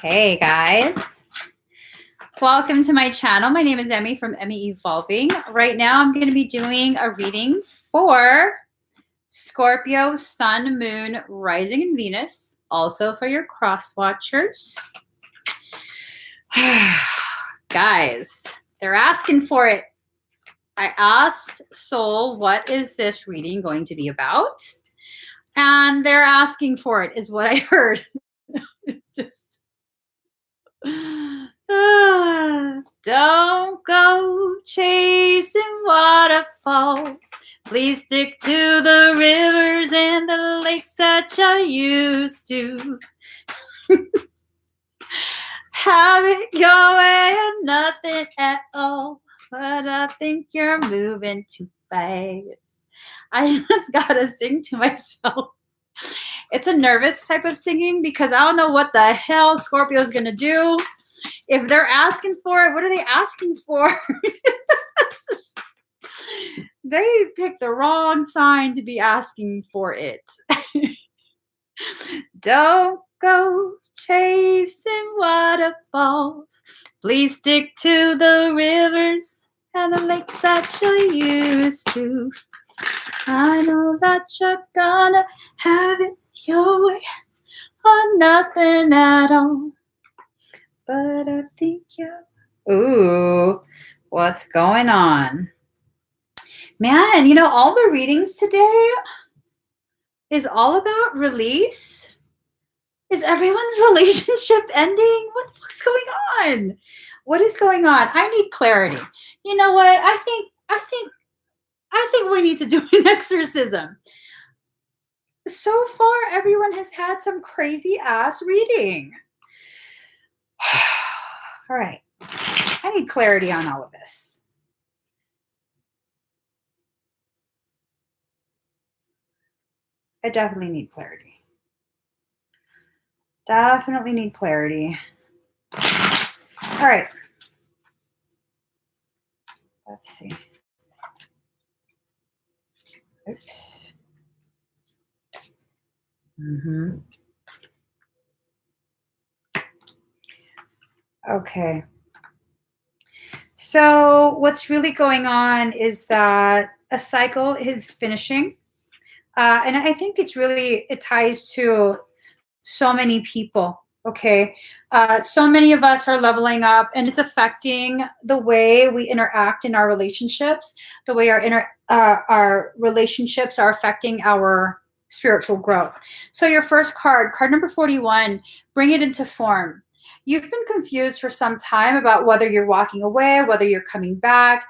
Hey guys, welcome to my channel. My name is Emmy from Emmy Evolving. Right now I'm going to be doing a reading for Scorpio, Sun, Moon, Rising, and Venus. Also for your cross watchers. Guys, they're asking for it. I asked Soul, what is this reading going to be about? And they're asking for it is what I heard. Just don't go chasing waterfalls. Please stick to the rivers and the lakes that you used to. Have it your way or nothing at all. But I think you're moving too fast. I just gotta sing to myself. It's a nervous type of singing because I don't know what the hell Scorpio is gonna do. If they're asking for it, what are they asking for? They picked the wrong sign to be asking for it. Don't go chasing waterfalls. Please stick to the rivers and the lakes that you used to. I know that you're gonna have it your way or nothing at all. But I think you're... Ooh, what's going on? Man, you know, all the readings today is all about release. Is everyone's relationship ending? What the fuck's going on? What is going on? I need clarity. You know what? I think we need to do an exorcism. So far, everyone has had some crazy ass reading. All right. I need clarity on all of this. I definitely need clarity. Definitely need clarity. All right. Let's see. Oops. Okay. So what's really going on is that a cycle is finishing. And I think it ties to so many people. Okay. So many of us are leveling up and it's affecting the way we interact in our relationships, the way our relationships are affecting our spiritual growth. So your first card number 41, bring it into form. You've been confused for some time about whether you're walking away, whether you're coming back.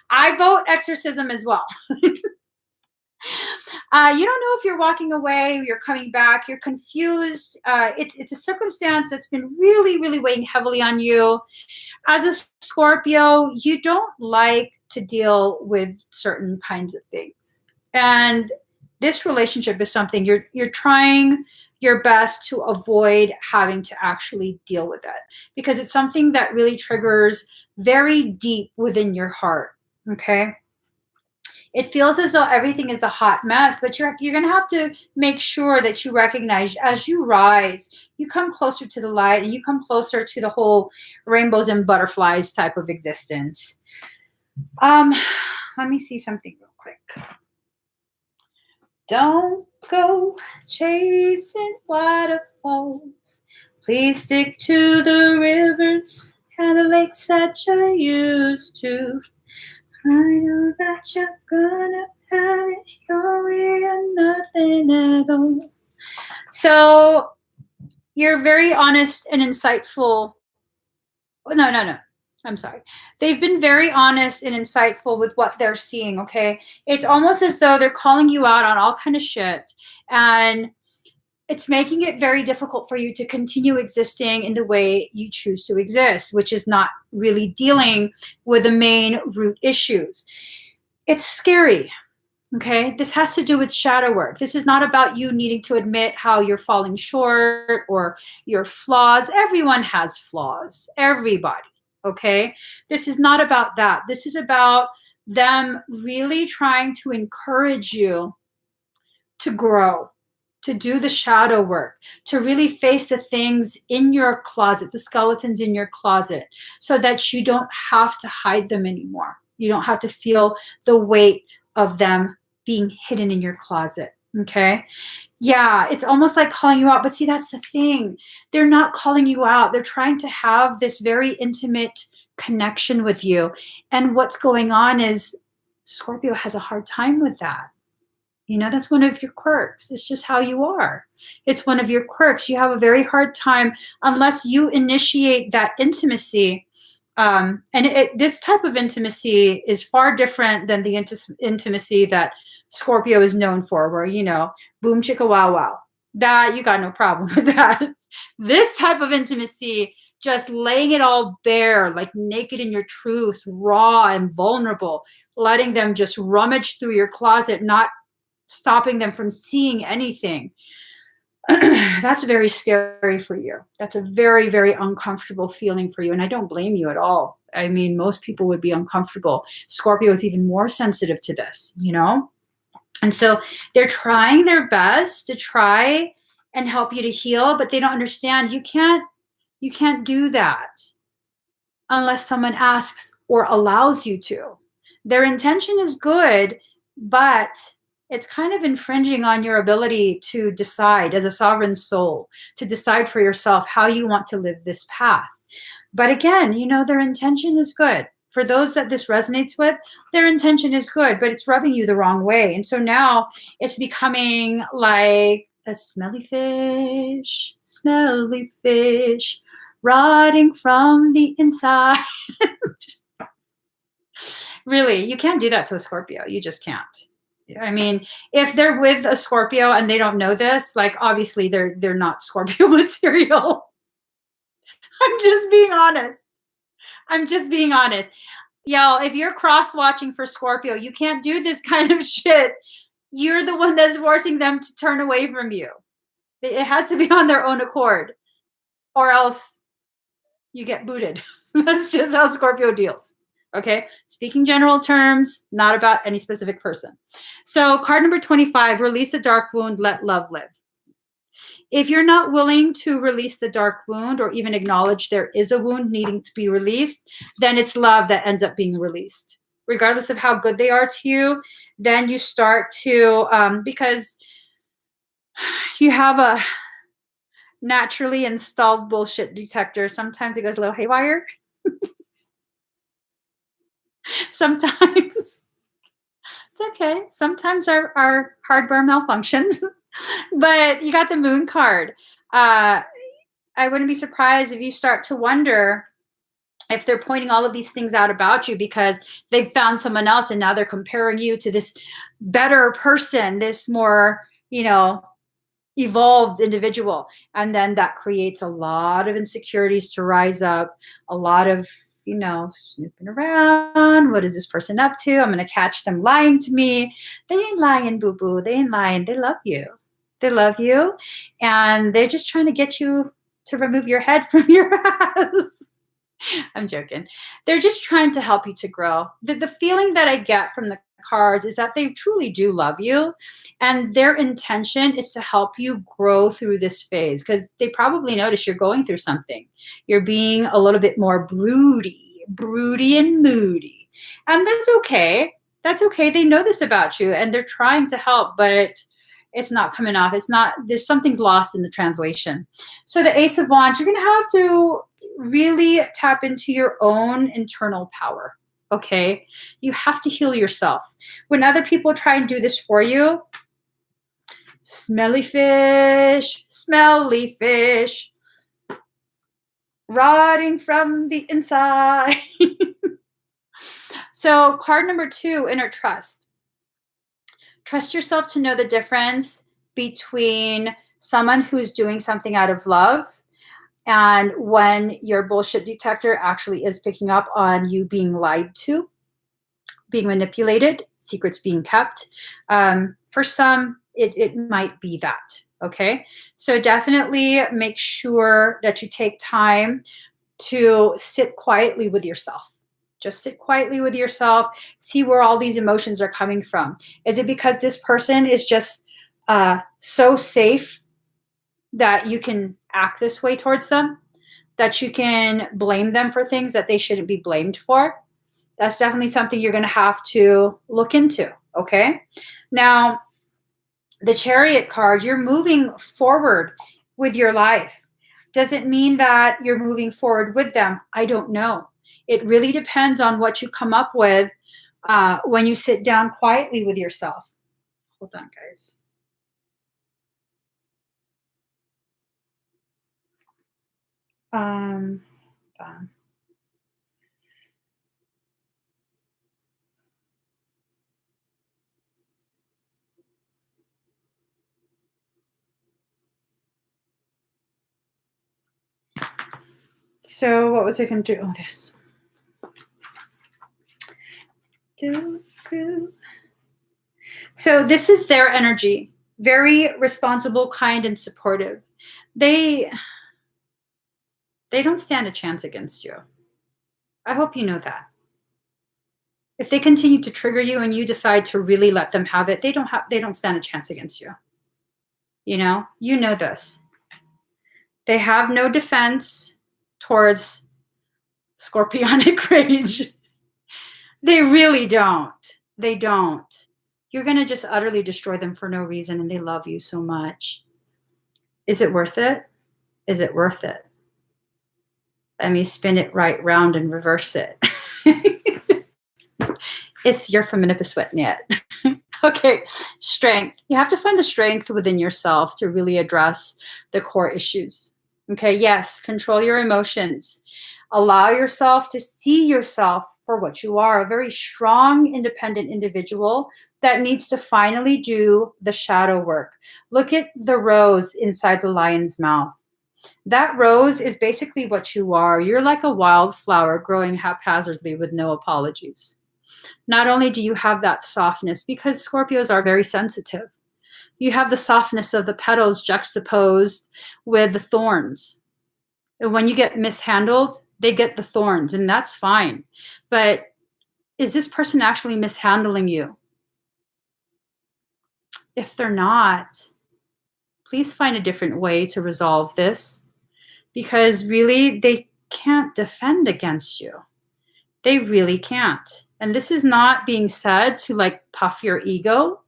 I vote exorcism as well. You don't know if you're walking away, you're coming back, you're confused. It's a circumstance that's been really, really weighing heavily on you. As a Scorpio, you don't like to deal with certain kinds of things. And this relationship is something you're trying your best to avoid having to actually deal with it because it's something that really triggers very deep within your heart. Okay. It feels as though everything is a hot mess, but you're going to have to make sure that you recognize as you rise, you come closer to the light and you come closer to the whole rainbows and butterflies type of existence. Let me see something real quick. Don't go chasing waterfalls. Please stick to the rivers and the lakes that you used to. I know that you're gonna have it your way or nothing at all. So you're very honest and insightful. No. I'm sorry. They've been very honest and insightful with what they're seeing, okay? It's almost as though they're calling you out on all kind of shit. And it's making it very difficult for you to continue existing in the way you choose to exist, which is not really dealing with the main root issues. It's scary, okay? This has to do with shadow work. This is not about you needing to admit how you're falling short or your flaws. Everyone has flaws, everybody, okay? This is not about that. This is about them really trying to encourage you to grow. to do the shadow work, to really face the things in your closet, the skeletons in your closet, so that you don't have to hide them anymore. You don't have to feel the weight of them being hidden in your closet. Okay. Yeah, it's almost like calling you out. But see, that's the thing. They're not calling you out. They're trying to have this very intimate connection with you. And what's going on is Scorpio has a hard time with that. You know, that's one of your quirks. It's just how you are. It's one of your quirks. You have a very hard time unless you initiate that intimacy. This type of intimacy is far different than the intimacy that Scorpio is known for, where, you know, boom, chicka, wow, wow. That, you got no problem with that. This type of intimacy, just laying it all bare, like naked in your truth, raw and vulnerable, letting them just rummage through your closet, not stopping them from seeing anything. That's very scary for you. That's a very, very uncomfortable feeling for you. And I don't blame you at all. I mean, most people would be uncomfortable. Scorpio is even more sensitive to this, you know? And so they're trying their best to try and help you to heal, but they don't understand. You can't do that unless someone asks or allows you to. Their intention is good, but it's kind of infringing on your ability to decide as a sovereign soul, to decide for yourself how you want to live this path. But again, you know, their intention is good. For those that this resonates with, their intention is good, but it's rubbing you the wrong way. And so now it's becoming like a smelly fish, rotting from the inside. Really, you can't do that to a Scorpio. You just can't. I mean, if they're with a Scorpio and they don't know this, like, obviously they're not Scorpio material. I'm just being honest. Y'all, if you're cross-watching for Scorpio, you can't do this kind of shit. You're the one that's forcing them to turn away from you. It has to be on their own accord, or else you get booted. That's just how Scorpio deals. Okay, speaking general terms, not about any specific person. So card number 25, release the dark wound, let love live. If you're not willing to release the dark wound or even acknowledge there is a wound needing to be released, then it's love that ends up being released. Regardless of how good they are to you, then you start to, because you have a naturally installed bullshit detector. Sometimes it goes a little haywire. Sometimes it's okay. Sometimes our hardware malfunctions, but you got the moon card. I wouldn't be surprised if you start to wonder if they're pointing all of these things out about you because they've found someone else and now they're comparing you to this better person, this more, you know, evolved individual. And then that creates a lot of insecurities to rise up, a lot of, you know, snooping around. What is this person up to? I'm going to catch them lying to me. They ain't lying, boo-boo. They ain't lying. They love you. They love you. And they're just trying to get you to remove your head from your ass. I'm joking. They're just trying to help you to grow. The feeling that I get from the cards is that they truly do love you. And their intention is to help you grow through this phase because they probably notice you're going through something. You're being a little bit more broody and moody. And that's okay. That's okay. They know this about you and they're trying to help, but it's not coming off. It's not, there's something's lost in the translation. So the Ace of Wands, you're going to have to really tap into your own internal power. Okay. You have to heal yourself. When other people try and do this for you, smelly fish, rotting from the inside. So card number 2, inner trust. Trust yourself to know the difference between someone who's doing something out of love and when your bullshit detector actually is picking up on you being lied to, being manipulated, secrets being kept. For some, it might be that, okay? So definitely make sure that you take time to sit quietly with yourself. Just sit quietly with yourself, see where all these emotions are coming from. Is it because this person is just so safe that you can act this way towards them, that you can blame them for things that they shouldn't be blamed for. That's definitely something you're going to have to look into, okay? Now, the Chariot card, you're moving forward with your life. Does it mean that you're moving forward with them? I don't know. It really depends on what you come up with when you sit down quietly with yourself. Hold on, guys. Hold on. So what was I going to do? Oh, this. So this is their energy. Very responsible, kind, and supportive. They don't stand a chance against you. I hope you know that. If they continue to trigger you and you decide to really let them have it, they don't stand a chance against you. You know this. They have no defense towards scorpionic rage. They really don't. They don't. You're going to just utterly destroy them for no reason, and they love you so much. Is it worth it? Is it worth it? Let me spin it right round and reverse it. It's your feminipuswetnet. Okay, strength. You have to find the strength within yourself to really address the core issues. Okay, yes, control your emotions. Allow yourself to see yourself for what you are, a very strong, independent individual that needs to finally do the shadow work. Look at the rose inside the lion's mouth. That rose is basically what you are. You're like a wildflower growing haphazardly with no apologies. Not only do you have that softness, because Scorpios are very sensitive, you have the softness of the petals juxtaposed with the thorns. And when you get mishandled, they get the thorns, and that's fine. But is this person actually mishandling you? If they're not, please find a different way to resolve this, because really they can't defend against you. They really can't. And this is not being said to like puff your ego.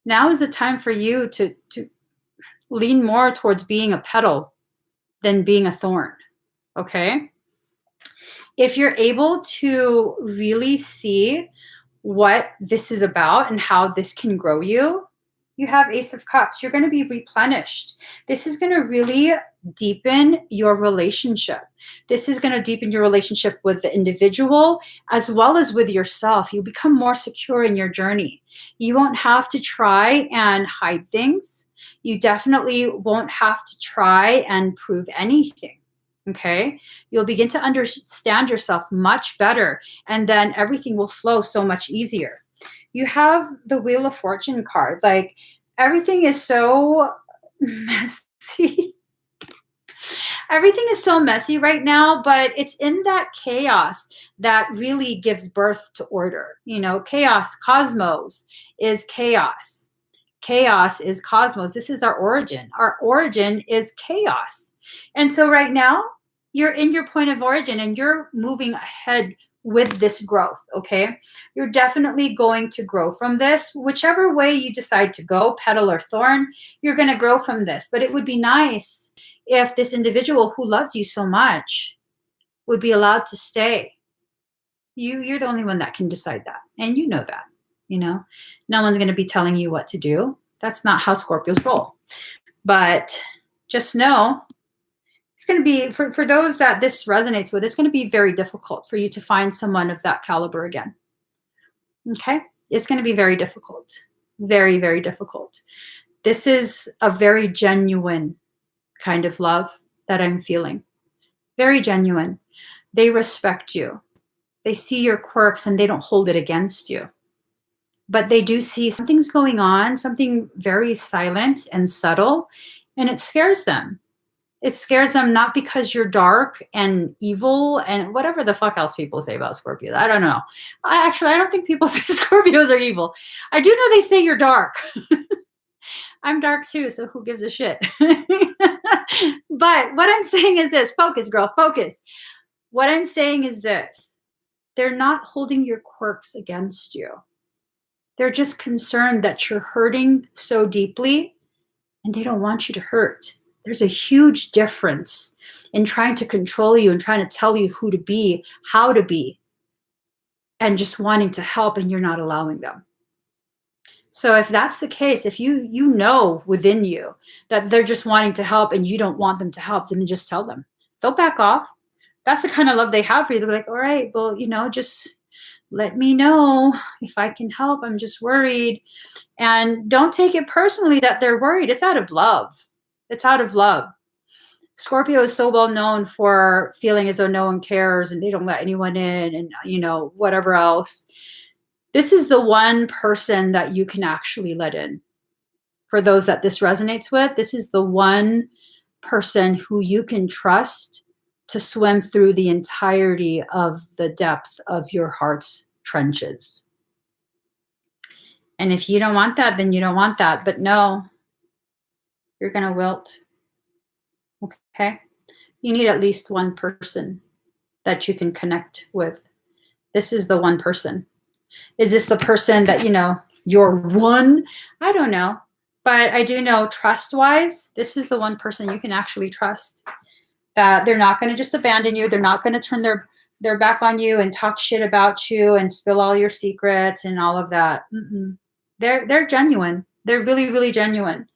Now is the time for you to lean more towards being a petal than being a thorn. Okay? If you're able to really see what this is about and how this can grow you, you have Ace of Cups. You're going to be replenished. This is going to really deepen your relationship. This is going to deepen your relationship with the individual as well as with yourself. You become more secure in your journey. You won't have to try and hide things. You definitely won't have to try and prove anything. Okay? You'll begin to understand yourself much better, and then everything will flow so much easier. You have the Wheel of Fortune card. Like, everything is so messy. Everything is so messy right now, but it's in that chaos that really gives birth to order. Chaos, cosmos is chaos. Chaos is cosmos. This is our origin. Our origin is chaos. And so right now, you're in your point of origin and you're moving ahead with this growth, okay? You're definitely going to grow from this. Whichever way you decide to go, petal or thorn, you're going to grow from this. But it would be nice if this individual who loves you so much would be allowed to stay. You're the only one that can decide that. And you know that, No one's going to be telling you what to do. That's not how Scorpios roll. But just know, it's going to be, for those that this resonates with, it's going to be very difficult for you to find someone of that caliber again. Okay? It's going to be very difficult. Very, very difficult. This is a very genuine kind of love that I'm feeling. Very genuine. They respect you. They see your quirks and they don't hold it against you. But they do see something's going on, something very silent and subtle, and it scares them. It scares them not because you're dark and evil and whatever the fuck else people say about Scorpios. I don't know. I don't think people say Scorpios are evil. I do know they say you're dark. I'm dark too, so who gives a shit? But what I'm saying is this, focus, girl, focus. What I'm saying is this. They're not holding your quirks against you. They're just concerned that you're hurting so deeply and they don't want you to hurt. There's a huge difference in trying to control you and trying to tell you who to be, how to be, and just wanting to help and you're not allowing them. So if that's the case, if you know within you that they're just wanting to help and you don't want them to help, then just tell them. They'll back off. That's the kind of love they have for you. They're like, all right, well, just let me know if I can help. I'm just worried. And don't take it personally that they're worried. It's out of love. It's out of love. Scorpio is so well known for feeling as though no one cares and they don't let anyone in and, whatever else. This is the one person that you can actually let in. For those that this resonates with, this is the one person who you can trust to swim through the entirety of the depth of your heart's trenches. And if you don't want that, then you don't want that. But no, you're going to wilt. Okay? You need at least one person that you can connect with. This is the one person. Is this the person that, you're one? I don't know. But I do know trust-wise, this is the one person you can actually trust. That they're not going to just abandon you. They're not going to turn their back on you and talk shit about you and spill all your secrets and all of that. Mm-mm. They're genuine. They're really, really genuine.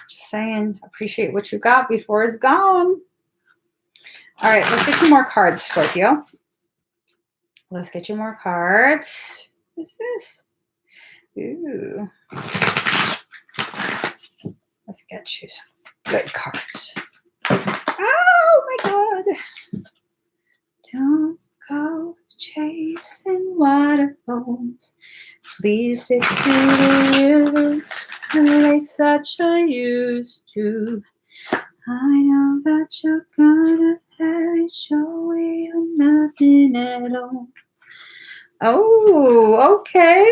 Just saying, appreciate what you got before it's gone. All right, let's get you more cards, Scorpio. Let's get you more cards. What's this? Ooh. Let's get you some good cards. Oh my God. Don't go chasing waterfalls. Please stick to the rivers and lakes that you used to. I know that you're gonna have it show you nothing at all. Oh, okay.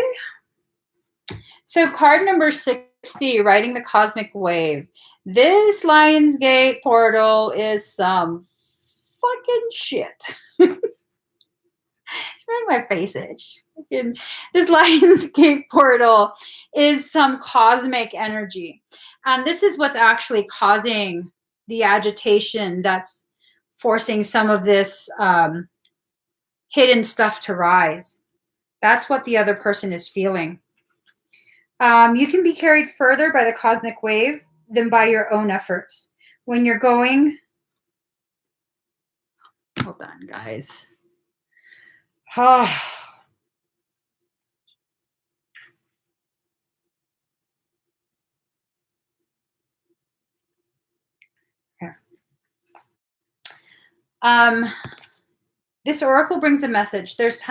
So card number 60, riding the cosmic wave. This Lionsgate portal is some fucking shit. It's making my face itch. This Lionsgate portal is some cosmic energy. And this is what's actually causing the agitation that's forcing some of this hidden stuff to rise. That's what the other person is feeling. You can be carried further by the cosmic wave than by your own efforts. When you're going... Hold on, guys. Okay. This oracle brings a message. There is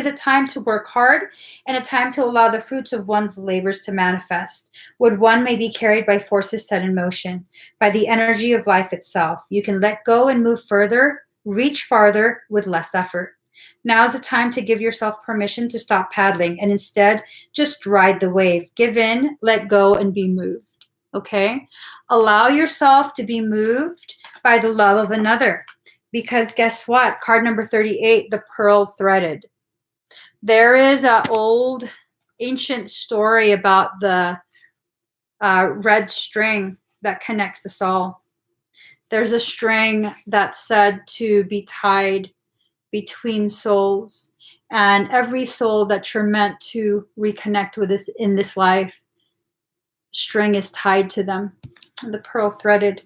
a time to work hard and a time to allow the fruits of one's labors to manifest. When one may be carried by forces set in motion, by the energy of life itself. You can let go and move further, reach farther with less effort. Now is the time to give yourself permission to stop paddling and instead just ride the wave. Give in, let go, and be moved. Okay? Allow yourself to be moved by the love of another. Because guess what? Card number 38, the pearl threaded. There is an old ancient story about the red string that connects us all. There's a string that's said to be tied between souls. And every soul that you're meant to reconnect with in this life, string is tied to them. The pearl threaded.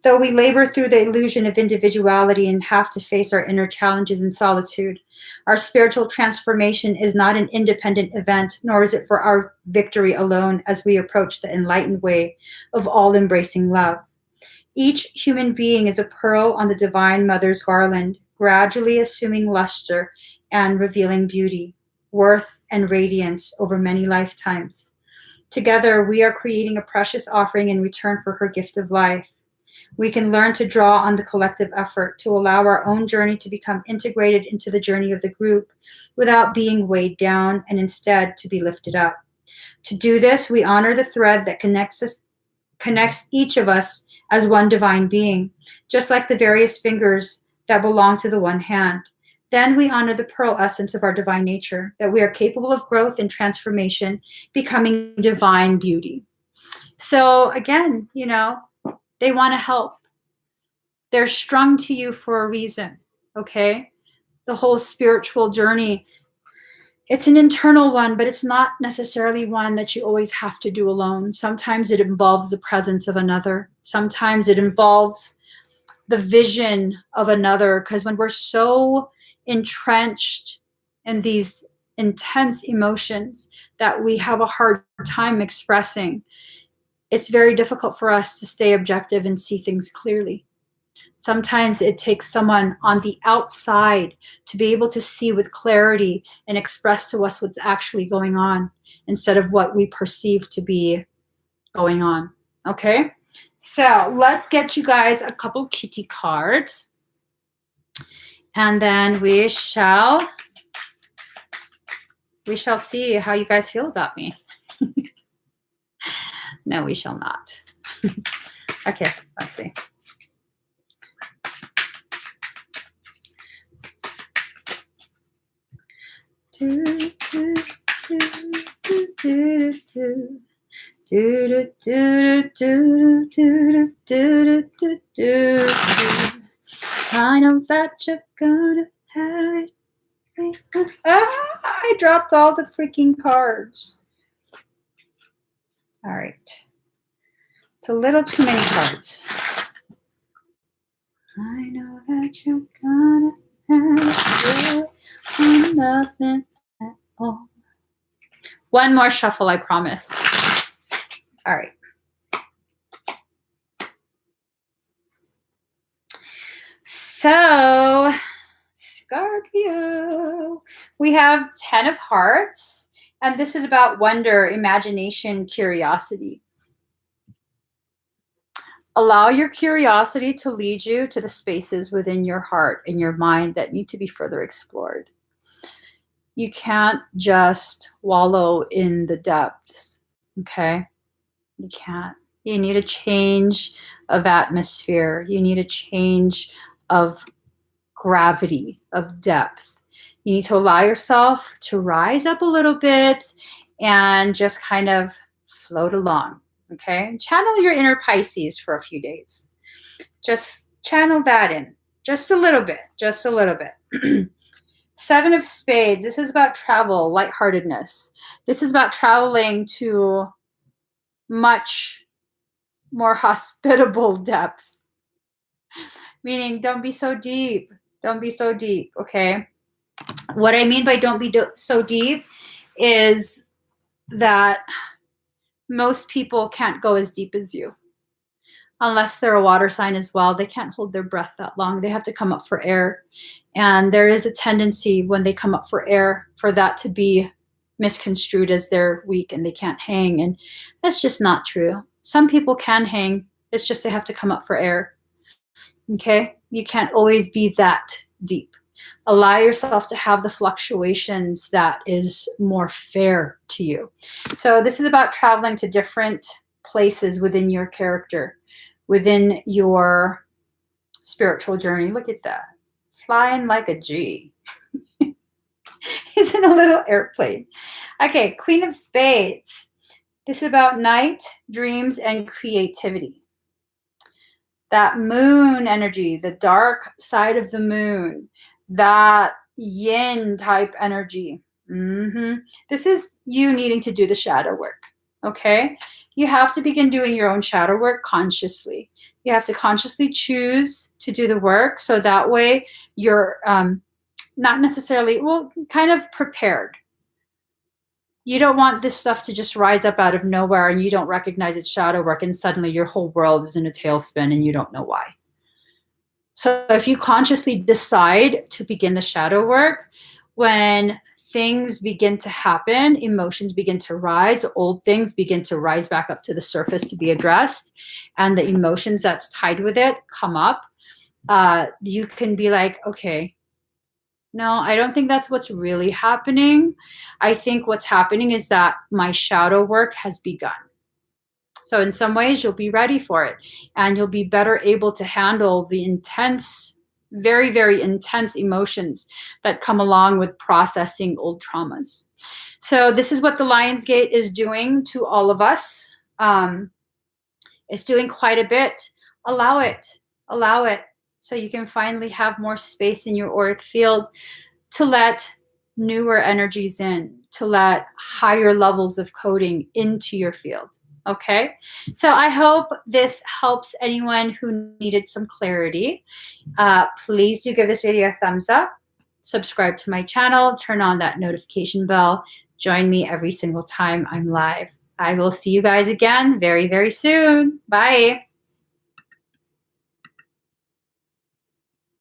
Though we labor through the illusion of individuality and have to face our inner challenges in solitude, our spiritual transformation is not an independent event, nor is it for our victory alone as we approach the enlightened way of all-embracing love. Each human being is a pearl on the Divine Mother's garland, gradually assuming luster and revealing beauty, worth, and radiance over many lifetimes. Together, we are creating a precious offering in return for her gift of life. We can learn to draw on the collective effort to allow our own journey to become integrated into the journey of the group without being weighed down and instead to be lifted up. To do this, we honor the thread that connects each of us as one divine being, just like the various fingers that belong to the one hand. Then we honor the pearl essence of our divine nature, that we are capable of growth and transformation, becoming divine beauty. So again, you know, they want to help. They're strung to you for a reason, okay? The whole spiritual journey, it's an internal one, but it's not necessarily one that you always have to do alone. Sometimes it involves the presence of another. Sometimes it involves the vision of another, because when we're so entrenched in these intense emotions that we have a hard time expressing, it's very difficult for us to stay objective and see things clearly. Sometimes it takes someone on the outside to be able to see with clarity and express to us what's actually going on instead of what we perceive to be going on. Okay? So let's get you guys a couple kitty cards. And then we shall see how you guys feel about me. No, we shall not. Okay, let's see. I know that you're gonna have it. I dropped all the freaking cards. All right. It's a little too many cards. I know that you're gonna have it. Nothing at all. One more shuffle, I promise. All right. So, Scorpio, we have 10 of Hearts, and this is about wonder, imagination, curiosity. Allow your curiosity to lead you to the spaces within your heart and your mind that need to be further explored. You can't just wallow in the depths, okay? You can't. You need a change of atmosphere. You need a change of gravity, of depth. You need to allow yourself to rise up a little bit and just kind of float along, okay? Channel your inner Pisces for a few days. Just channel that in, just a little bit, just a little bit. 7 of Spades, this is about travel, lightheartedness. This is about traveling to much more hospitable depth. Meaning, don't be so deep. Don't be so deep, okay? What I mean by don't be so deep is that most people can't go as deep as you. Unless they're a water sign as well, they can't hold their breath that long. They have to come up for air. And there is a tendency when they come up for air for that to be misconstrued as they're weak and they can't hang. And that's just not true. Some people can hang. It's just they have to come up for air. Okay? You can't always be that deep. Allow yourself to have the fluctuations that is more fair to you. So this is about traveling to different places within your character, within your spiritual journey. Look at that. Flying like a G. He's in a little airplane. Okay, Queen of Spades. This is about night, dreams, and creativity. That moon energy, the dark side of the moon, that yin type energy. This is you needing to do the shadow work, okay? You have to begin doing your own shadow work consciously. You have to consciously choose to do the work so that way you're not necessarily, well, kind of prepared. You don't want this stuff to just rise up out of nowhere and you don't recognize it's shadow work and suddenly your whole world is in a tailspin and you don't know why. So if you consciously decide to begin the shadow work, when things begin to happen, emotions begin to rise, old things begin to rise back up to the surface to be addressed, and the emotions that's tied with it come up, you can be like, okay, No, I don't think that's what's really happening. I think what's happening is that my shadow work has begun. So in some ways, you'll be ready for it, and you'll be better able to handle the intense, very, very intense emotions that come along with processing old traumas. So this is what the Lion's Gate is doing to all of us. It's doing quite a bit. Allow it. Allow it. So you can finally have more space in your auric field to let newer energies in, to let higher levels of coding into your field. Okay, so I hope this helps anyone who needed some clarity. Please do give this video a thumbs up, subscribe to my channel, turn on that notification bell, join me every single time I'm live. I will see you guys again very, very soon. Bye.